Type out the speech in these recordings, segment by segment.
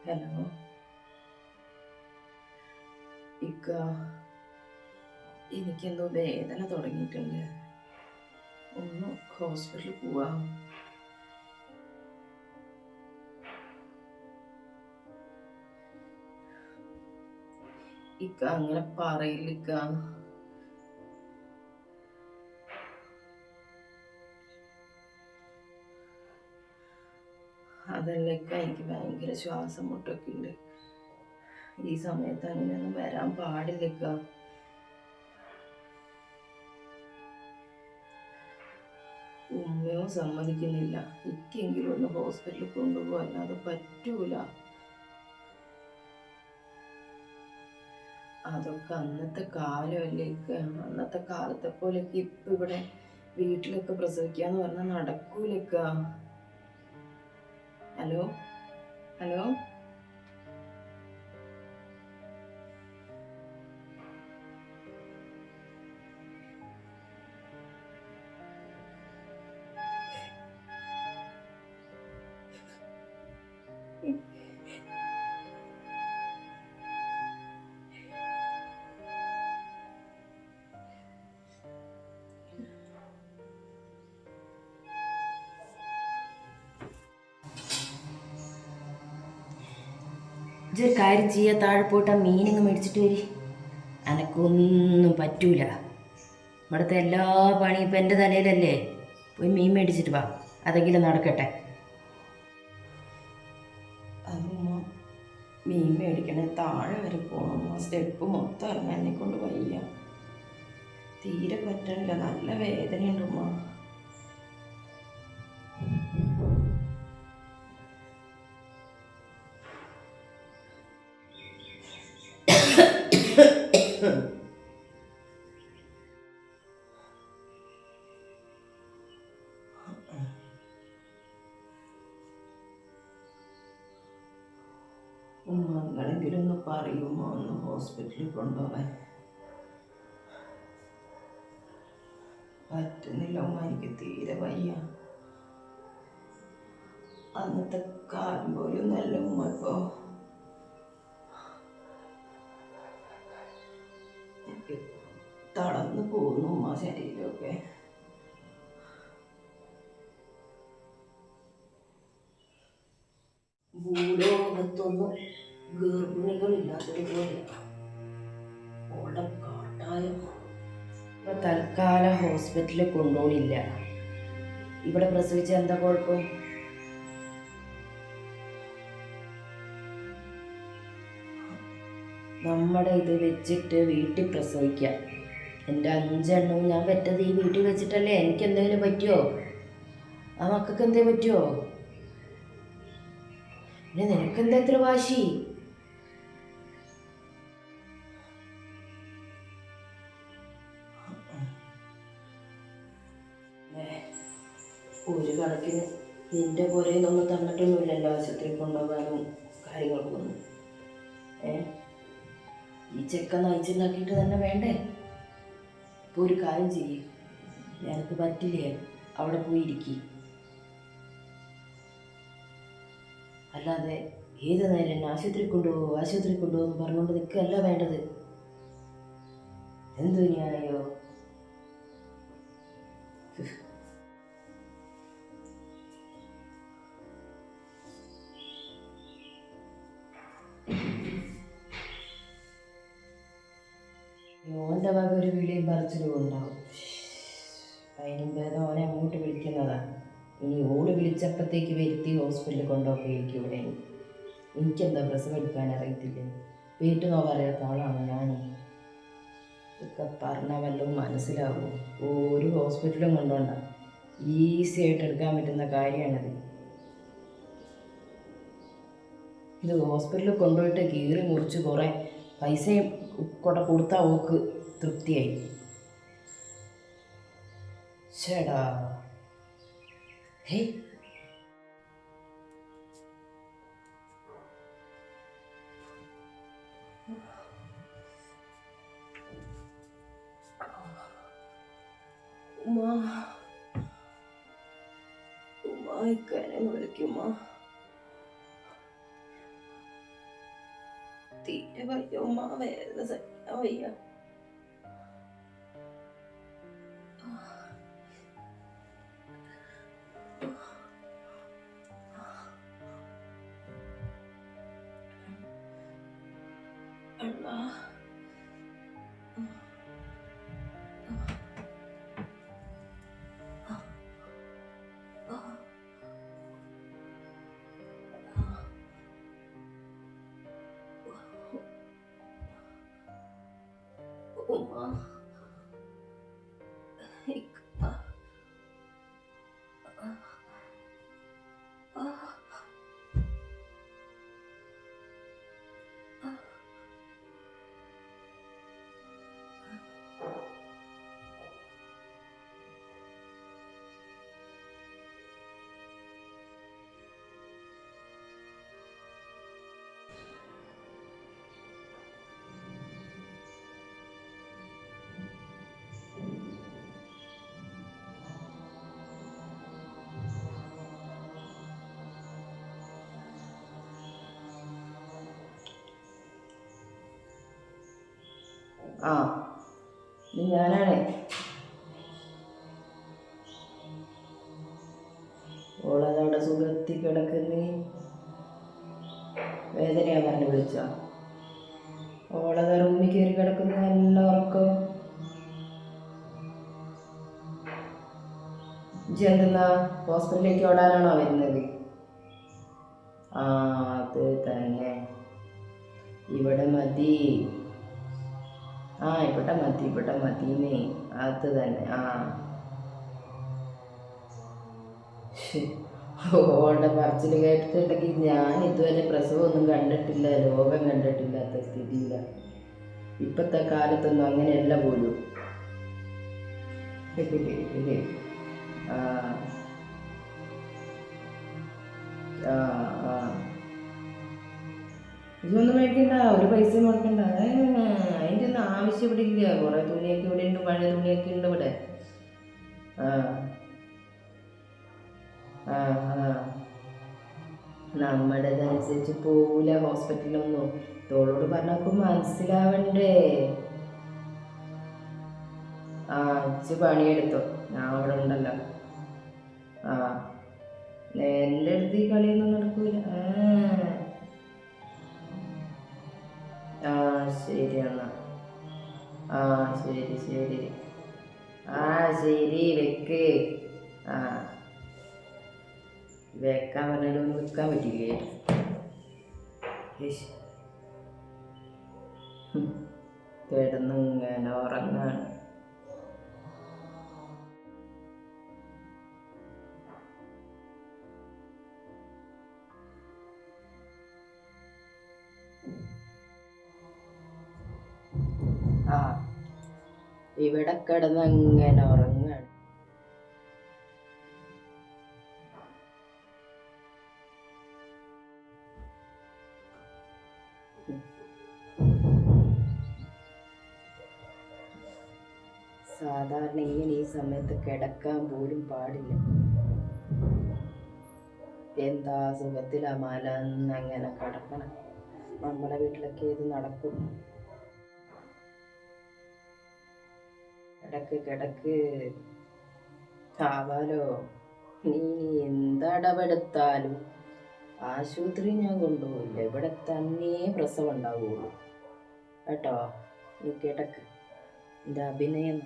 Hello ഇക്ക, എനിക്കെന്തോ വേദന തുടങ്ങിയിട്ടുണ്ട്. ഒന്ന് ഹോസ്പിറ്റലിൽ പോവാം. ഇക്ക അങ്ങനെ പറയില്ലിക്ക. അതല്ല ഇക്ക, എനിക്ക് ഭയങ്കര ശ്വാസം മുട്ടൊക്കെ ഉണ്ട്. ഈ സമയത്ത് അങ്ങനെയൊന്നും വരാൻ പാടില്ലിക്ക. ഉമ്മയോ സമ്മതിക്കുന്നില്ല. ഇക്കെങ്കിലും ഒന്ന് ഹോസ്പിറ്റലിൽ കൊണ്ടുപോകാൻ, അല്ലാതെ പറ്റൂല. അതൊക്കെ അന്നത്തെ കാലമല്ലേ ഇക്ക. അന്നത്തെ കാലത്തെ പോലെയൊക്കെ ഇപ്പം ഇവിടെ വീട്ടിലൊക്കെ പ്രസവിക്കാന്ന് പറഞ്ഞാൽ നടക്കൂലിക്ക. ഹലോ ഹലോ ഇതൊരു കാര്യം ചെയ്യുക, താഴെ പോയിട്ട് ആ മീനിങ് മേടിച്ചിട്ട് വരി. എനക്കൊന്നും പറ്റൂല. ഇവിടുത്തെ എല്ലാ പണിയും ഇപ്പം എൻ്റെ തലയിലല്ലേ. പോയി മീൻ മേടിച്ചിട്ട് വാ, അതെങ്കിലും നടക്കട്ടെ. അതുമ്മ, മീൻ മേടിക്കണേ താഴെ വരെ പോകണം. ആ സ്റ്റെപ്പ് മൊത്തം ഇറങ്ങാൻ എന്നെ കൊണ്ട് വയ്യ. തീരെ പറ്റണില്ല. നല്ല വേദനയുണ്ട് ഉമ്മ. ഉമ്മ നിങ്ങളെങ്കിലും ഒന്ന് പറയുമോ, ഒന്ന് ഹോസ്പിറ്റലിൽ കൊണ്ടുപോകാൻ? പറ്റുന്നില്ല ഉമ്മ, എനിക്ക് തീരെ വയ്യ. അന്നത്തെ കാലം പോലും നല്ല ഉമ്മ. ഇപ്പോൾ എനിക്ക് തളർന്നു പോകുന്നു ഉമ്മ, ശരീരമൊക്കെ. ഭൂലോകത്തൊന്നും ഗർഭിണികളില്ലാത്തതുപോലെ ഓളം കാട്ടായം. ഇപ്പം തൽക്കാലം ഹോസ്പിറ്റലിൽ കൊണ്ടുപോണില്ല. ഇവിടെ പ്രസവിച്ച എന്താ കുഴപ്പം? നമ്മുടെ ഇത് വെച്ചിട്ട് വീട്ടിൽ പ്രസവിക്കാം. എൻ്റെ 5 എണ്ണവും ഞാൻ പെറ്റത് ഈ വീട്ടിൽ വെച്ചിട്ടല്ലേ. എനിക്ക് എന്തെങ്കിലും പറ്റുമോ? ആ മക്കൾക്ക് എന്തേ പറ്റുമോ? പിന്നെ നിനക്കെന്താ ഇത്ര വാശി? ഒരു കണക്കിന് നിന്റെ പുരയിലൊന്നും തന്നിട്ടൊന്നുമില്ലല്ലോ ആശുപത്രി കൊണ്ടുപോകാനും കാര്യങ്ങൾക്കൊന്നും. ഈ ചെക്കൻ നയിച്ചുണ്ടാക്കിയിട്ട് തന്നെ വേണ്ടേ? ഇപ്പോൾ ഒരു കാര്യം ചെയ്യേ, നിനക്ക് പറ്റില്ലേ അവിടെ പോയി ഇരിക്കി. അല്ലാതെ ഏത് നേരം എന്നെ ആശുപത്രി കൊണ്ടുപോകും പറഞ്ഞുകൊണ്ട് നിൽക്കുകയല്ല വേണ്ടത്. എന്തു ന്യായോ? ഓൻ്റെ വക ഒരു വിളിയും പറിച്ചിലും ഉണ്ടാവും. അതിനും ഭേദം ഓനെ അങ്ങോട്ട് വിളിക്കുന്നതാണ്. ഇനി ഓട് വിളിച്ചപ്പോഴത്തേക്ക് വരുത്തി ഹോസ്പിറ്റലിൽ കൊണ്ടുപോയിരിക്കും. ഇവിടെ എനിക്കെന്താ പ്രസവം എടുക്കാൻ അറിയത്തില്ലേ? വീട്ടു നോക്കറിയാത്ത ആളാണ് ഞാൻ. ഇതൊക്കെ പറഞ്ഞാൽ വല്ലതും മനസ്സിലാവും. ഒരു ഹോസ്പിറ്റലും കൊണ്ടുപോണ്ട, ഈസി ആയിട്ട് എടുക്കാൻ പറ്റുന്ന കാര്യമാണത്. ഇത് ഹോസ്പിറ്റലിൽ കൊണ്ടുപോയിട്ട് കീറി മുറിച്ച് കുറേ പൈസയും കൊടുത്താൽ ഓക്ക് തൃപ്തിയായി. ചേടാ, ഹേ, ഉമ്മ, ഉമ്മ ഇക്കനെ വിളിക്കുമ്മ. വയ്യ ഉമ്മ, വേദന സഹിക്കാൻ വയ്യ. അള്ളാ. ഉമ്മ, ആ ഇത് ഞാനാണ്. ഓളതവിടെ സുഖത്തി കിടക്കുന്നേ. വേദനയാ പറഞ്ഞു വിളിച്ച. ഓളത റൂമിൽ കയറി കിടക്കുന്ന നല്ല ഉറക്കം. ഇജ്ജ് എന്തെന്നാ ഹോസ്പിറ്റലിലേക്ക് ഓടാനാണോ വരുന്നത്? ആ അത് തന്നെ, ഇവിടെ മതി. ആ ഇവിടെ മതിന്നേ, അത് തന്നെ. ആ ഓളുടെ പറച്ചിൽ കേട്ടിട്ടുണ്ടെങ്കിൽ ഞാൻ ഇതുവരെ പ്രസവമൊന്നും കണ്ടിട്ടില്ല, രോഗം കണ്ടിട്ടില്ലാത്ത സ്ഥിതിയില്ല. ഇപ്പോഴത്തെ കാലത്തൊന്നും അങ്ങനെയല്ല പോലും. ആ ആ ആ ഇതൊന്നും മേടിക്കണ്ട, ഒരു പൈസയും കൊടുക്കണ്ട. അതിൻ്റെ ഒന്നും ആവശ്യം ഇവിടെ ഇല്ല. കുറേ തുണിയൊക്കെ ഇവിടെ ഉണ്ട്, പഴയ തുണിയൊക്കെ ഉണ്ട് ഇവിടെ. ആ ആ ആ നമ്മുടേതനുസരിച്ച് പോകൂല ഹോസ്പിറ്റലൊന്നും. തോളോട് പറഞ്ഞപ്പോൾ മനസ്സിലാവണ്ടേ. ആ ഇച്ച് പണിയെടുത്തോ, ഞാൻ അവിടെ ഉണ്ടല്ലോ. ആ എൻ്റെ അടുത്ത് ഈ കളിയൊന്നും നടക്കൂല. ആ ശരി എന്നാ. ആ ശരി ശരി. ആ ശരി വെക്ക്. ആ വെക്കാൻ പറഞ്ഞാലും നിൽക്കാൻ പറ്റില്ലേ? കിടന്നിങ്ങനെ ഉറങ്ങാണ്. ആ ഇവിടെ കിടന്നങ്ങനെ ഉറങ്ങാണ്. സാധാരണ ഇങ്ങനെ ഈ സമയത്ത് കിടക്കാൻ പോലും പാടില്ല. എന്താ സുഖത്തിലാ മാല അങ്ങനെ കിടക്കണം. നമ്മളെ വീട്ടിലൊക്കെ ഇത് നടക്കും. കിടക്ക് ആവാലോ. നീ എന്തടവെടുത്താലും ആശുപത്രി ഞാൻ കൊണ്ടുപോയില്ല, ഇവിടെ തന്നെ പ്രസവം ഉണ്ടാവുള്ളൂ കേട്ടോ. നീ കിടക്ക്. ഇത് അഭിനയം.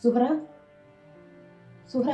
സുഹ്റ സുഹ്റ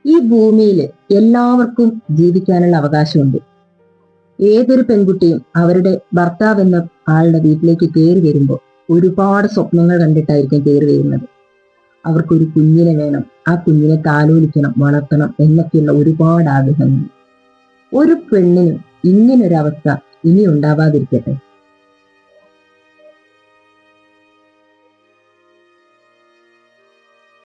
ഈ ഭൂമിയിൽ എല്ലാവർക്കും ജീവിക്കാനുള്ള അവകാശമുണ്ട്. ഏതൊരു പെൺകുട്ടിയും അവരുടെ ഭർത്താവ് എന്ന ആളുടെ വീട്ടിലേക്ക് കയറി വരുമ്പോൾ ഒരുപാട് സ്വപ്നങ്ങൾ കണ്ടിട്ടായിരിക്കും കയറി വരുന്നത്. അവർക്കൊരു കുഞ്ഞിനെ വേണം, ആ കുഞ്ഞിനെ താലോലിക്കണം, വളർത്തണം എന്നൊക്കെയുള്ള ഒരുപാട് ആഗ്രഹങ്ങൾ. ഒരു പെണ്ണിനും ഇങ്ങനൊരവസ്ഥ ഇനി ഉണ്ടാവാതിരിക്കട്ടെ.